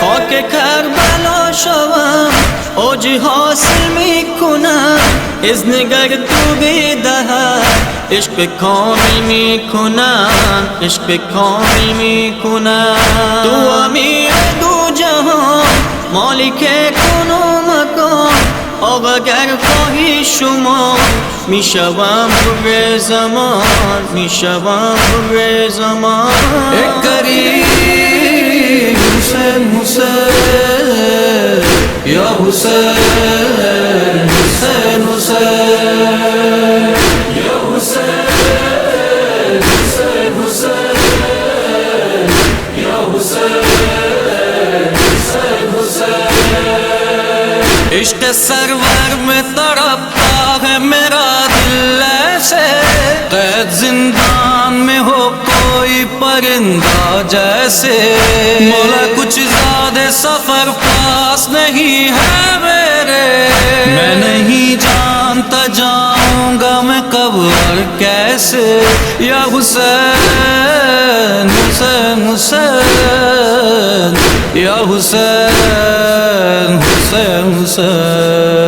خاک کربلا شوم اوج حاصل میکنم، اذنگر تو بدهد عشق کامل میکنم، عشق کامل میکنم. تو امیر دو جهان، مالک کن و مکان، آقا گر خواهی شما میشوم بر زمان، میشوم بر زمان. ای کریم حسین حسین، یا حسین حسین حسین، یا حسین حسین حسین، یا حسین حسین حسین. عشق سرور میں تڑپتا ہے میرا دل ایسے، قید زندان میں ہو کوئی پرندہ جیسے. مولا کچھ زیادہ سفر پاس نہیں ہے میرے، میں نہیں جانتا جاؤں گا میں کب اور کیسے. یا حسین حسین حسین، یا حسین حسین حسین.